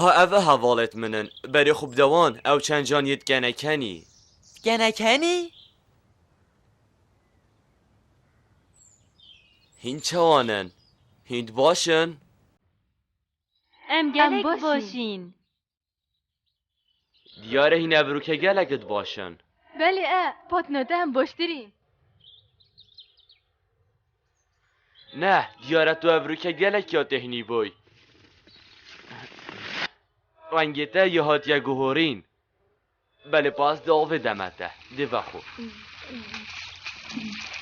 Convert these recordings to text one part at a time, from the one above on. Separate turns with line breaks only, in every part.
ها اوه حوالت منن بری خوب دوان او چند جانیت گنکنی
گنکنی؟
هین چوانن هیند باشن
ام گلک باشین
دیاره هین ابرو که گلکت باشن
بله پاتناده هم باشترین
نه دیاره تو ابرو که گلک یا تهنی بوی رنگیته یه هات یا گوهورین بله پاس داوه دمته دیوه خو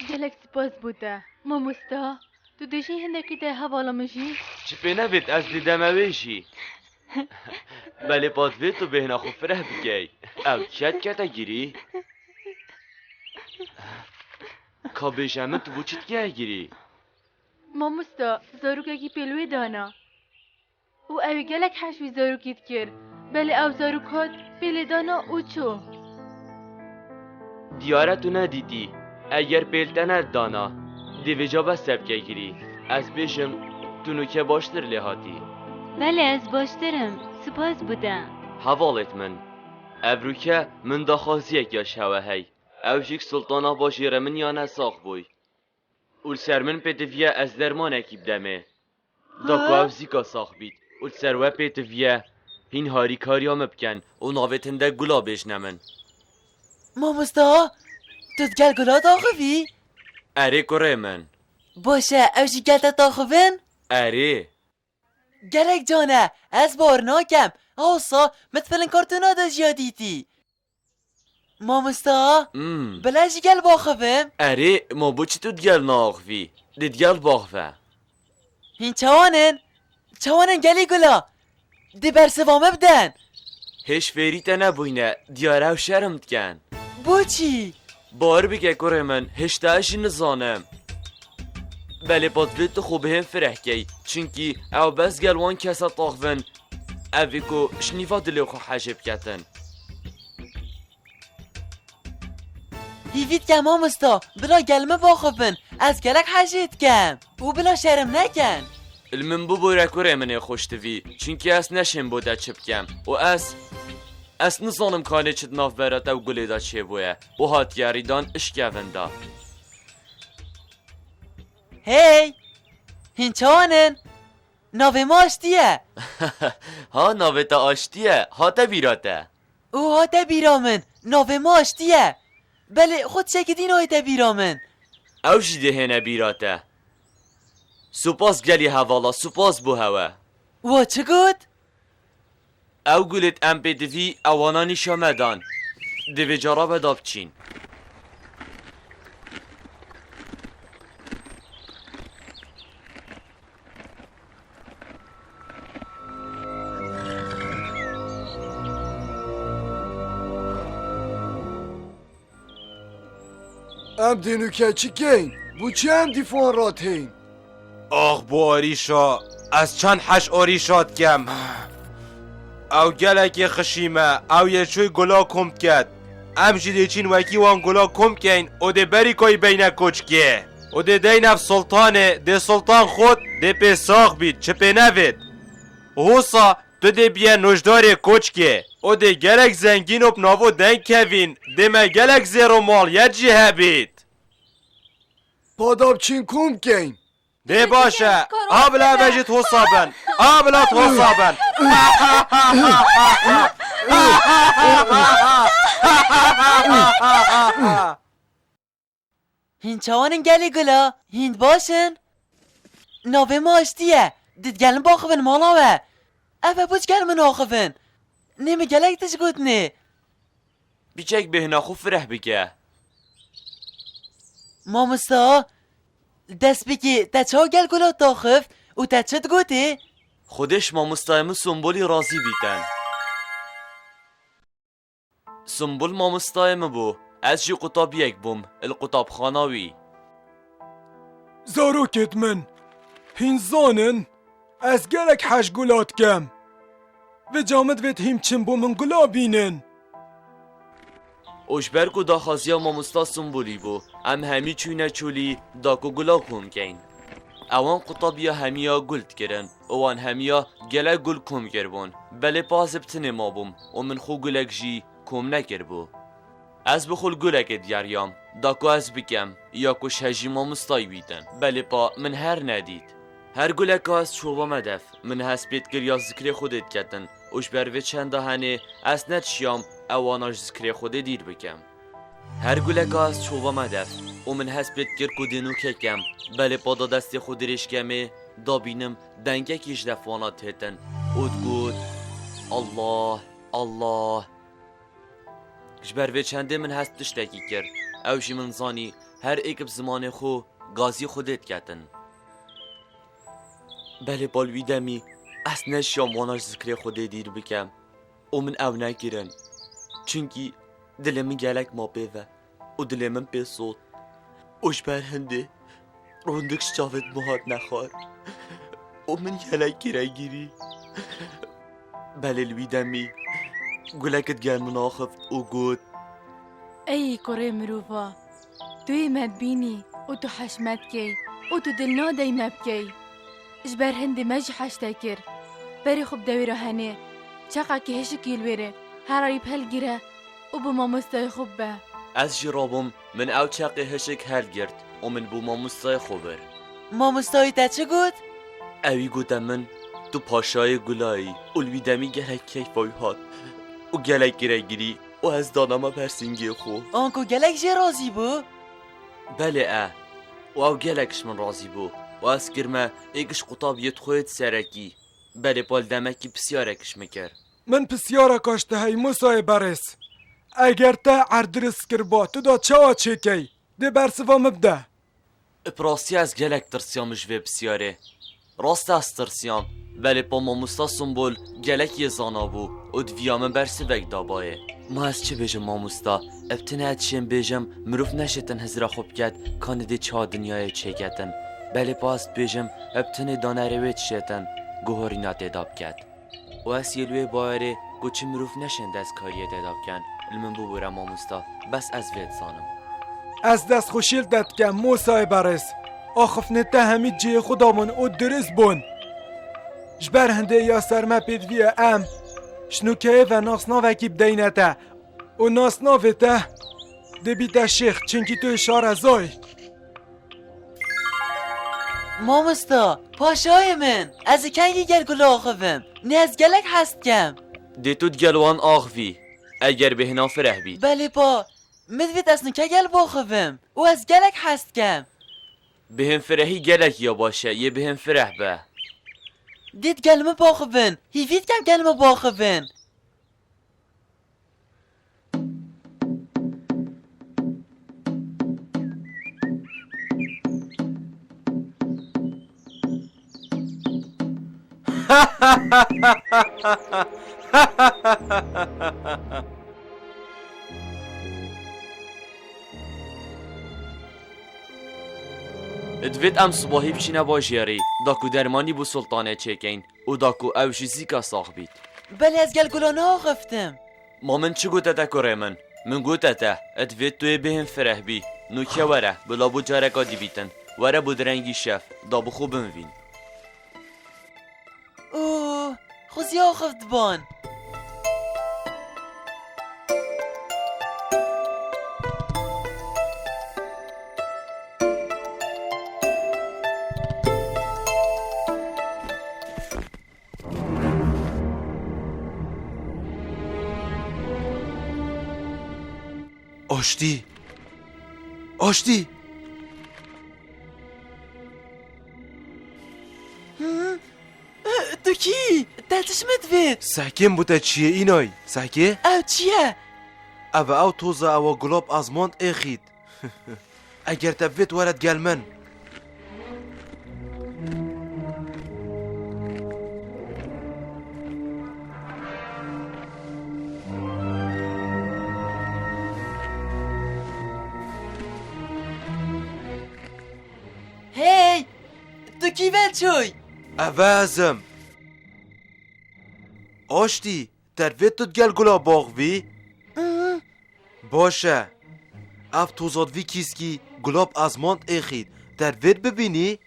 گلک سپاس بوده ماموستا تو دشی هندکی ده حوالا مشی
چی پینوید از دیدمه ویشی بله پاس وید تو بهنا خو فره بگی او چت کتا گیری که بیشمه تو بوچت گه گیری
ماموستا زاروککی پلوی دانا او اوی گلک حشوی زاروکیت کرد بله او زاروکات پلی دانا او چو
دیاره تو ندیدی اگر پیلتنت دانا دیوی جا بس سبکه گیری از بیشم تو نوکه باشتر لحاتی
بله از باشترم سپاس بودم
حوالت من ابروکه من داخازیه یا شوه هی اوشیک سلطانا باشیره من یا نساق بوی اول سر من پیتویه از درمانه کی بدمه دا کو اوزیکا ساق بید اول سر و پیتویه هین هاری کاریا مبکن و ناویتنده گلا بشنمن
ماموستا تو گل گلا تاخوی؟
اره کره من
باشه اوشی گلتا تاخوین؟
اره
گلک جانه از بارناکم اوسا متفلن کارتونا دا جیادیتی ماموستا بلاشی گل باخویم؟
اره ما بوچی تو دگل ناخوی دگل باخوه
هین چوانن گلی گلا دی برسوامه بدن
هش فریته نبوینه دیاره و شرمت کن
بوچی؟
بار بگه کره من هشتهشی نزانم بله پادویت تو خوبه هم فرح کی چونکی او بس گلوان کسا طاقون اوی کو شنیفا دلیو خو حجب کتن
هیوید کم ماموستا بلا گلمه باخوین از گلک حجید کم او بلا شرم نکن
المن بو بوره کره منه خوشتوی چونکی اس نشم بوده چپ کم و اس نزانم کانه چد ناف برات او گلی دا چه بویه و هات یاریدان اشکوونده
هی هین چوانن ناوه ما اشتیه
ها ناوه تا آشتیه ها تا بیراته
او ها تا بیرامن ناوه ما اشتیه بله خود شکدین های تا بیرامن
او شیده هنه بیراته سپاس گلی حوالا سپاس بو هوا
و چه گود؟
او گلت ام پی دوی اوانا نشامدان دوی جارا بداب چین
ام دینو که چی کین؟ بو چی ام دیفان رات هین؟
آخ بو آریشا از چند حش آریشات کم او گلک خشیمه او یه چوی گلا کمت کد ام جده چین وکی وان گلا کم کین او ده بری کوی بینه کچکه او ده دینف سلطانه ده سلطان خود ده پی ساق بید چه پی نوید حوصا تو ده بیه نجدار کچکه او ده گلک زنگین و پناو دنگ کوین ده ما گلک زیرو مال یه جیه بید
پاداب چین کم کین؟
ده باشه آبلا وجد حسابن آبلا حسابن
هین چوانن گلی گلا هین باشن ناوه ما اشتیه دید گلن باخوین مالاوه اوه بوچ گلمن آخوین نیمه گلک تش گود نه
بیچک بهنا خوب فرح بگه
ماموستا دست بگی تا چا گل گلا تاخف و تا چت گوتی؟
خودش ما مستایمو سنبولی راضی بیتن سنبول ما مستایم بو از جی قطاب یک بوم القطاب خاناوی
زاروکت من هین زانن از گلک حش گلات کم و جامد وید هیم چن بو من گلا بینن
اوشبرگو دا خازیا ما مستا سنبولی بو ام همی چوینه چولی داکو گلا کن کین اوان قطابیا همیا گلد کرن اوان همیا گله گل کم کربون بله پاس بتنه ما بوم و من خو گلک جی کم نکر بو از بخول گلک دیاریام داکو از بکم یا کش هجی ما مستای بیتن بله پا من هر ندید هر گلک از شوبا مدف من هسپیت گر یا ذکر خودت کتن اوش بروی چند هنه از ند شیام اواناش ذکر خود دیر بکم هر گلک از شوبا مدف و من هسپیت گر کدینو ککم بله پا دا دست خود رشکمه دا بینم دنگه کش دفوانات هتن اود گود الله الله جبر چنده من هست تشتکی کرد اوشی من زانی هر ایک زمان خو گازی خودت کتن بله بالوی دمی از نشیام واناش ذکر خود دیر بکم و من او نگیرن چونکی دل من گلک ما بیوه و دل من بی صوت اوش بر هنده روندکش جاوید مهات نخوار و من گلک گیره گیری بله الوی دمی گلکت گل مناخفت و گود
ای کره مروفا توی مدبینی و تو حشمت کی و تو دلنا دی مبکی اجبر هندی مج حشتا کر بری خوب دوی هنه چقا که هشکیل بره هرایی پل گیره و بما مستای خوب به
از جرابم من او چاقی هشک هل گرد و من بو ما مستای خوبر
ما مستایی تا چه گود؟
اوی گودم من تو پاشای گلایی الوی دمی گلک کیفای هات و گلک گیره گیری و از دانما پرسینگی خو
آنکو گلک جه رازی بو؟
بله و او گلکش من رازی بو و از گرمه ایگش قطاب یت خویت سرکی بله پال دمکی بسیارکش مکر
من پسیارا کاشته هی موسای برس اگر تا عردرس کربا تو دا چاوا چکی ده برسوا مبده
اپراسی از گلک ترسیامش و بسیاره راست از ترسیام بله پا ما مستا بول گلک یه زانا بو و دویامه برسی وک دابایه ما از چه بیجم ما مستا ابتنه اتشیم بیجم مروف نشتن هزرا خوب کد کانده چه دنیای چه کتن بله پا است بیجم ابتنه دانه رویت شیطن گوهری ناتداب کد و از یلوی بااره گوچه مروف نشند از کاریه داداب کن المن بو برم ما مستا بس از وید زانم
از دست خوشیل داد کم موسای برس آخف نته همید جه خودامون او درست بون جبر هنده یا سرما پیدویه ام شنوکه و ناسنا وکی بدینته و ناسنا ویته دبیده شیخ چنکی تو اشاره زای
ما مستا پاشای من از کنگی گل گل آخفم نه از گلک هست کم
دیتود گلوان آخوی اگر بهنا فرح بید
بله پا مدوید از نکه گل باخفم و از گلک هست کم
بهم فرحی گلک یا باشه یه بهم فرح به
دید گلمه باخفن هیفید کم گلمه باخفن
ادوید ام صباحی بچینه باجیاری داکو درمانی بو سلطانه چکین و داکو اوشی زیکا ساخ بید
بله از گل گلانه آخفتم
ما من چه گوته تا کره من گوته تا ادوید توی بهم فرح بی نوکه وره بلا بو جارکا دی بیتن وره بو درنگی شف دا بو خوب بموین
اوه خوزی آخفت بان
آشتی آشتی
تو کی؟ دلتش مدوید
ساکن بوده چیه اینای ساکه؟
او چیه؟
او توزه او گلاب ازماند اخید اگر تبوید ورد گل من
هی تو کی ول چوی؟
اوازم آشتی تروید تو گل گلاب باغوی؟ باشه اف توزاد وی کیسکی گلاب ازماند اخید تروید ببینی؟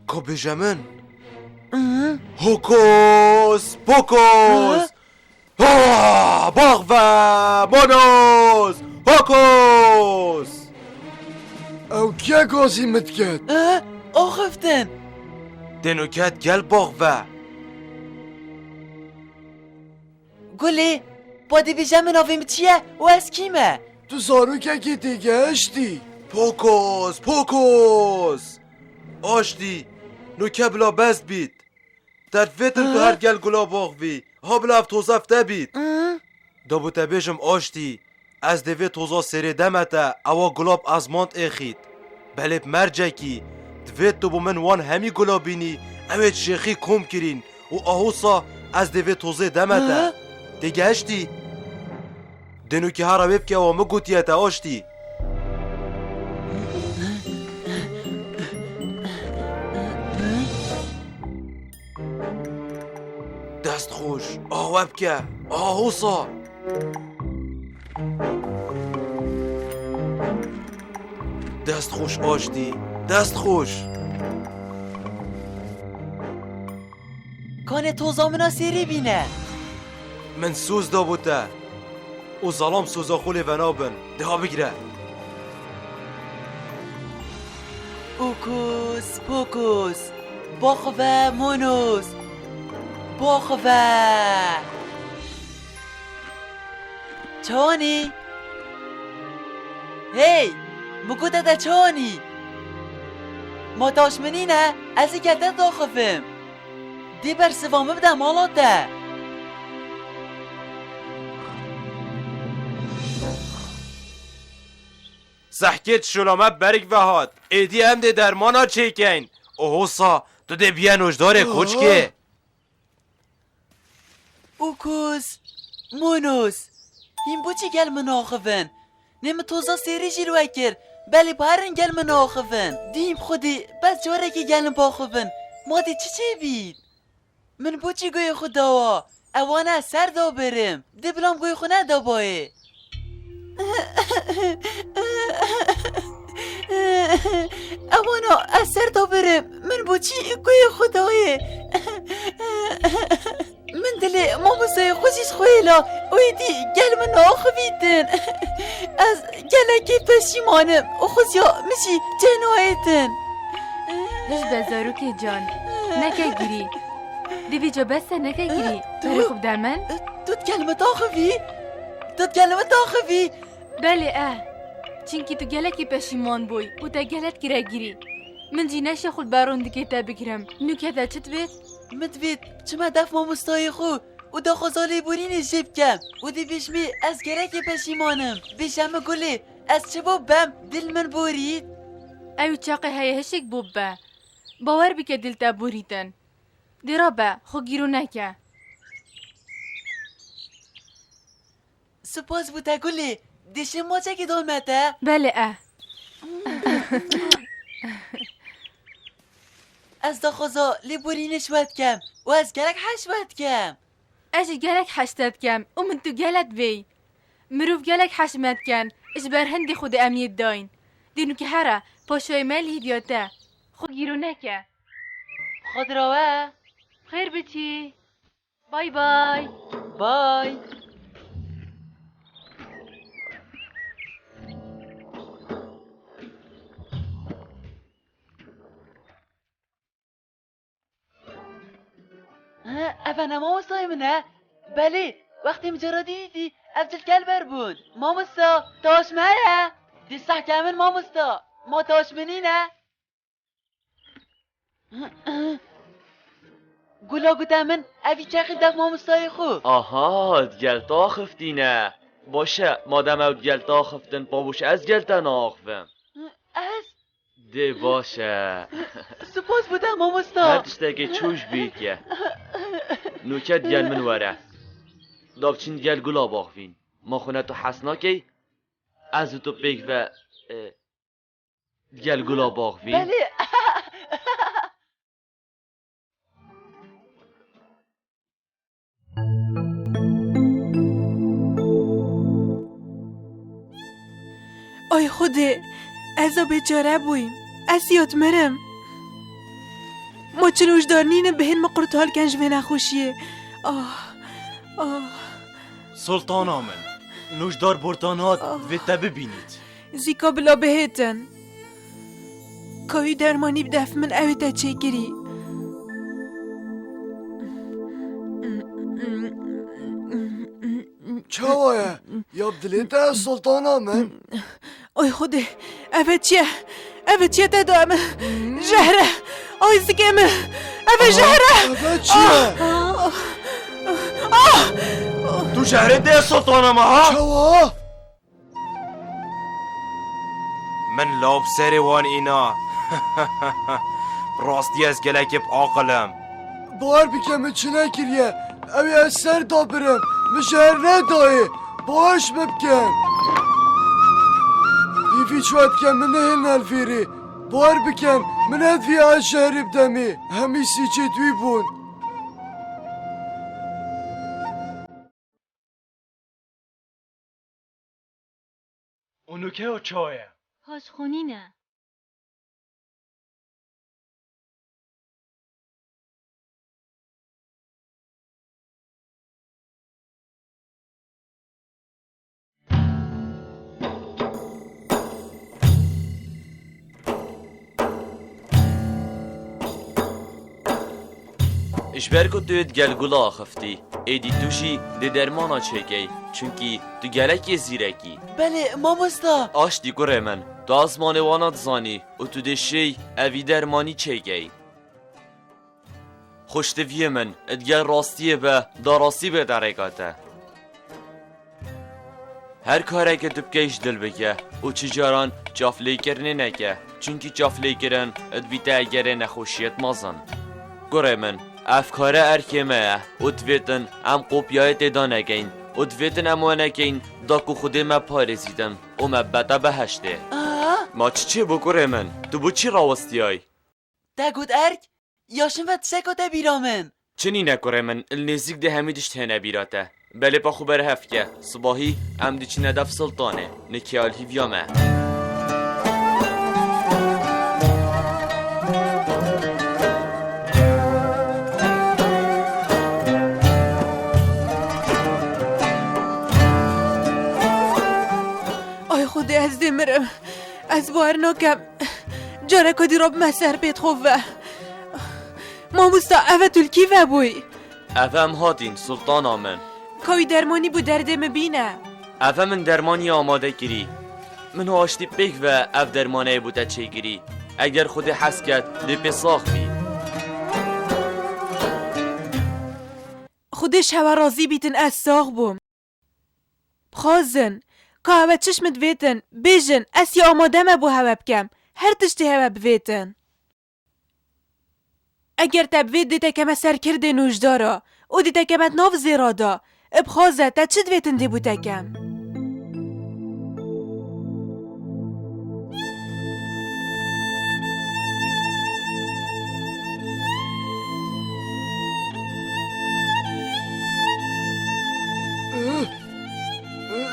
که بجمن هوکوس پوکوس باغوه مونوس هوکوس
او کیا گازی متکد
آخفتن
دنوکت گل باغوه
گلی باده بیجم ناویم چیه و از کیمه
تو زارو که دیگه اشتی
پوکوس پوکوس آشتی نوکه بلا بست بید در فتن تو هر گل گلا باغوی ها بلا اف توزفته بید دا بوتا بیشم آشتی از دوی توزا سری دمتا اوا گلاب از ماند اخید بلیب مرجه کی دوی تو بو من وان همی گلا بینی اوید شیخی کم کرین و آهوسا از دوی توزه دمتا دیگه اشتی دنو که هر ویب که اوا مگوتیه تا آشتی دست خوش آواب که آهوسا دست خوش آشتی دست خوش
کانه توزا منا سری بینه
من سوز دا بوده و ظلام سوزا خولی ونابن ده ها بگیره
اوکوس پوکوس باخوه مونوس باخوه چانی هی مگو داده چانی ما داشمنی نه از این گلده داخفم دی بر سوامه بدم حالات ده
سحکت شلامه برگ وهاد ایدی هم ده درمانا چیکن اوهوسا تو ده بیا نوشداره کوچکه
اوکوس مونوس این بو چی گل مناخفن نیم توزا سری جیلو اکر بلی بارن گل مناخفن دیم خودی بس جاره که گل باخفن ما دی چی بید من بو چی گوی خدا اوانه سر دا برم دی بلام گوی خونه دا بایه اوانا از سر دا برم من بو چی گوی خدایه من دلی ماموسای خوشیش خویلا اویدی گل من آخویدن از گلکی پشیمانم و خوشیا میشی جنایتن
هش بزاروکی جان نکه گیری دیوی جا بسته نکه گیری بری خوب درمن
دوت گلمت آخوی دوت گلمت آخوی
بله چینکی تو گلکی پشیمان بوی و تا گلت گیره گیری من جی نشه خود بارون دیگه تا بگیرم نوکه تا چت بید
مدوید چما دف ماموستای خو و دا خوزالی بورین جیب کم و دی بیشمی از گرک پشیمانم بیشم گلی از چه بم دل من بورید
ایو چاقه های هشک بوبه باور بکه دل تا بوریدن دیرا با خو گیرو نکه
سپاس بوده گلی دیشه ما چه که دولمته
بله
از دا خوزا لی بورینش ود کم و از گرک حش ود کم
اجی گلک حشتت کم و من تو گلت بی مروف گلک حشمت کن اش بر هندی خود امیت داین دینو که هره پاشوی مل هیدیاته خود گیرو نکه
خود راوه
خیر بچی بای بای
بای افنه ماموستای منه بله وقتی مجرا دیدی افجل گل بربون ماموستا تاش مره دی صح کمن ماموستا ما تاش منینه گلا گوته من اوی چخی دف ماموستای خو
آها گلتا خفتینه باشه مادم او گلتا خفتن بابوش از گلتا ناخفم
از
ده باشه
سپاس بوده
هر
ماموستا
تشتاقی چوش بید که نوکت گل من وره دابچین گل گلا باخوین ما خونه تو حسنا کی از تو پیک و گل گلا باخوین
بله
آی خوده ازا بیچاره بویم از یاد مرم ما چنوش دارنین بهن ما قرطال کنج به نخوشیه.
سلطان آمن نوشدار بردانات ویتا ببینید.
زیکا بلا بهتن کاوی درمانی بدف من اویتا چه گری.
چاوایه یا بدلیتا سلطانا من
آی خوده اوه چیه تدامه جهره آی زگمه اوه جهره
اوه چیه
تو شهر ده سلطانم ها؟
چاوا
من لاب سری وان اینا راستی از گلک عاقلم
بار بکم چی نکریه اوی از سر دابرم مشهر ندایه باش ببکم هیفی چوات کم من هل نالفیری بار بکم من هدفی از شهر بدمی همی سیچه دوی بون
اونو که او چایه؟
پاسخونینه
اجبر کو توید گل گلا آخفتی ایدی توشی ده درمانا چکی چونکی تو گلکی زیرکی
بله ماموستا.
آشتی گره من تو آسمان وانات زانی و تو ده شی اوی درمانی چکی خوشتوی من ادگل راستیه به داراستی به درکاته هر کاره که تو بکیش دل بگه و چجاران جافلی کرنه نکه چونکی جافلی کرن ادویته اگره نخوشیت مازن گره من افکار ارکمه و دویتن ام قوپیای دیدا نگین و دویتن امو نگین دا که خوده ما پارزیدم و ما بدا بهشته ما چی بگره من تو بو چی راوستی های؟
دگود ارک یاشن و تسکو ده بیرامن
چنی نکره من النزیک ده همیدش هنه بیراته بله پا خوبر هفکه صباحی ام دی چی ندف سلطانه نکیال هیویامه
خوده از دمرم از بار ناکم جاره کدی راب مسر بید خوبه ماموستا اوه تلکی و بوی
اوه ام هاتین سلطان آمن
کاوی درمانی بو درده مبینه
اوه من درمانی آماده گیری من هاشتی بیگ و او درمانه بوده چه گیری اگر خود حس کرد دی پساخ بی
خودش هوا رازی بیتن از ساق بوم خازن که هوا چشمت ویتن بیجن اسی آماده ما بو هوا بکم هر تشتی هوا بویتن اگر تبوید دیتا که ما سر کرده نوش دارا او دیتا که ما ناف زیرادا بخازه تا چه دویتن دی بوده کم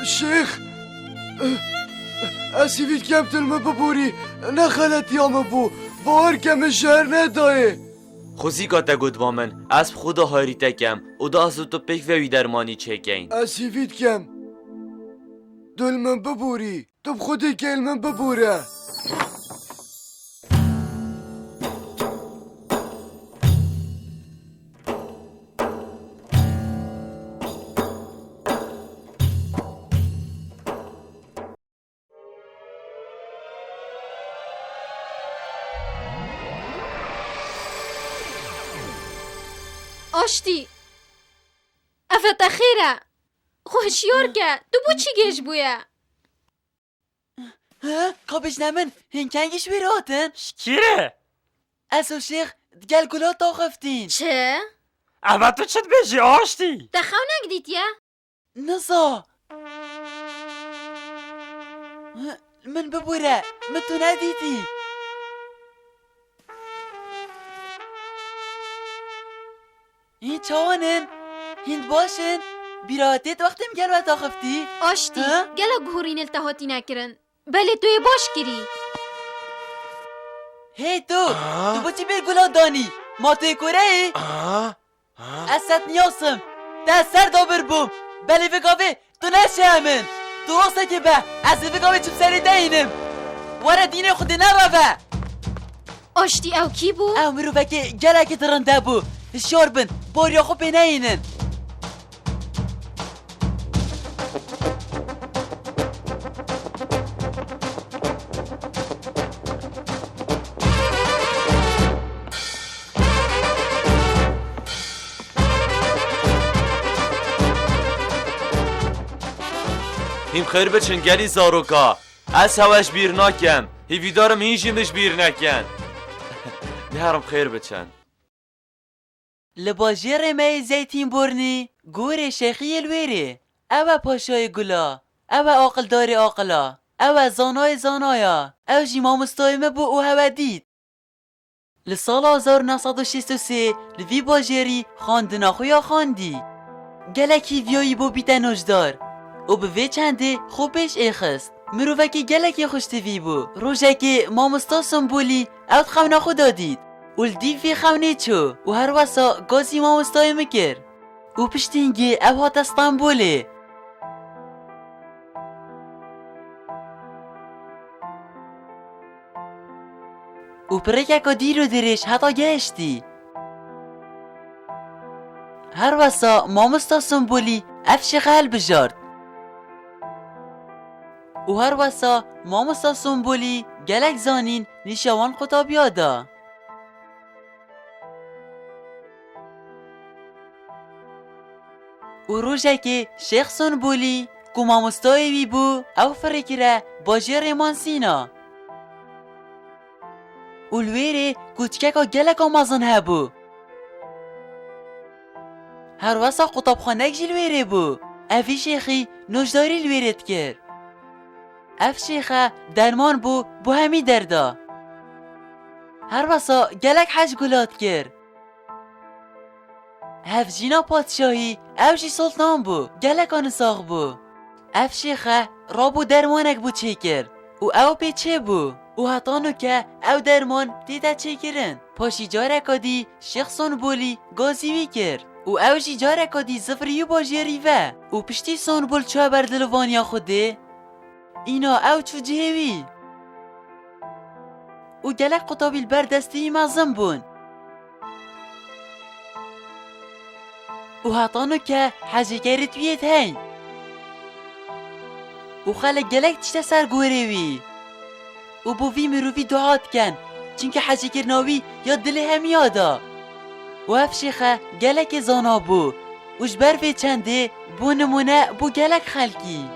شيخ اسيفيت كابتن ما ببوري نخلت يا مبو بار كم الشهر ندايه
خوزی گاتا گود با من اسب خدا هاری تکم او دا از تو پیک وی درمانی چکین
اسيفيت كم دول من ببوري طب خدي كيل من ببوره
آشتی افت خیره خوشیار که تو بو چی گش بویه
ها کابش نمن هنکنگش بیراتن
کیره؟
اسو شیخ گل گلا تاخفتین
چه؟
اما تو چت بیشی آشتی؟
دخو نگدید یه؟
نزا من ببوره من تو ندیدی این چاوانن هند باشن بیراتت وقتم گل و تاخفتی
آشتی گلا گهورین التهاتی نکرن بله توی باش گیری
هی تو با چی بیر گلا دانی ما توی کوره ای؟
آه؟
اسد نیاسم ده سر دابر بوم بلی وگاوه تو نشه همین درسته که به از وگاوه چوب سری دینم واره دین خودی نروه
آشتی او کی بو؟
او مروفه که گلک درنده بو شار بن باریا خوب بینه اینن
هیم خیر بچن گلی زاروکا از هواش بیر ناکم هیویدارم هیچیمش بیر نکن نهارم خیر بچن
لباجیر می زیتین برنی گور شیخی الویری او پاشای گلا او عاقل داری عاقلا او زانای زانایا او جیما مستایمه بو او هوا دید لسال 1963 لوی باجری خاندنا خویا خاندی گلکی ویایی بو بیتنوش دار او به وی چنده خوبش ایخست مروفکی گلکی خوشتوی بو روژکی مامستا سنبولی اوت خونه خدا دید اول دیوی خونه چو و هر واسا گازی مامستای مکر او پشتینگی او هات استانبولی او پرککا دیرو دیرش حتی گشتی هر واسا مامستا سنبولی افش خل بجارد و هر واسا مامستا سنبولی گلک زانین نیشوان خطاب یادا و روژه که شیخ سنبولی که مامستای بی بو او فرکره باجر مانسینا و الویره کچککا گلک آمازن هبو هر واسا خطاب خانک جلویره بو اوی شیخی نوشداری الویرت کرد اف شیخه درمان بو همی دردا هر واسا گلک حج گلات کرد هف جینا پادشاهی اوشی سلطان بو گلک آن ساق بو اف شیخه رابو درمانک بو چه کرد و او پیچه بو و حتانو که او درمان دیده چه کرن پاشی جارکا دی شیخ سنبولی گازیوی کرد و اوشی جارکا دی زفریو باجیری و پشتی سنبول چه بردلوانیا خوده اینا او چو جهوی و گلک قطابیل بردستی مازم بون و هاتانو که حجگری تویت هین و خلق گلک تشتا سر گوروی و بووی مرووی دعات کن چینکه حجگر ناوی یا دل هم یادا و افشیخه گلک زانا بو وش برفی چنده بو نمونه بو گلک خلکی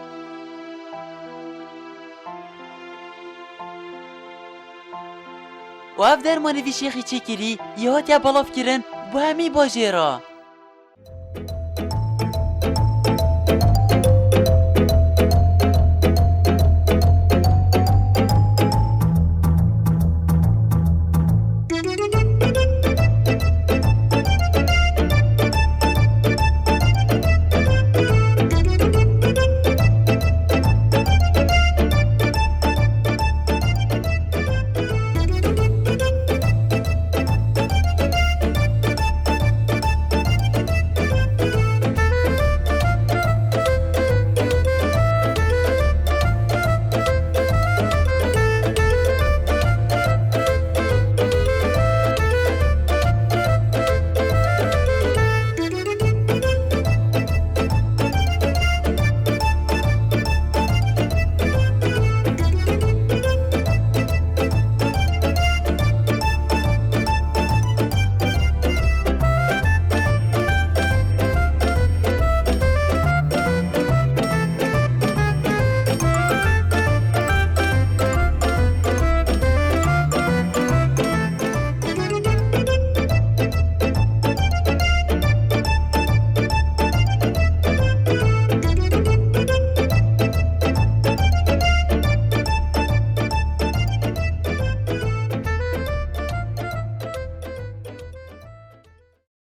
و اف درمانه وی شیخی چکری یه هات یا بلاف کرن بو همی باجه را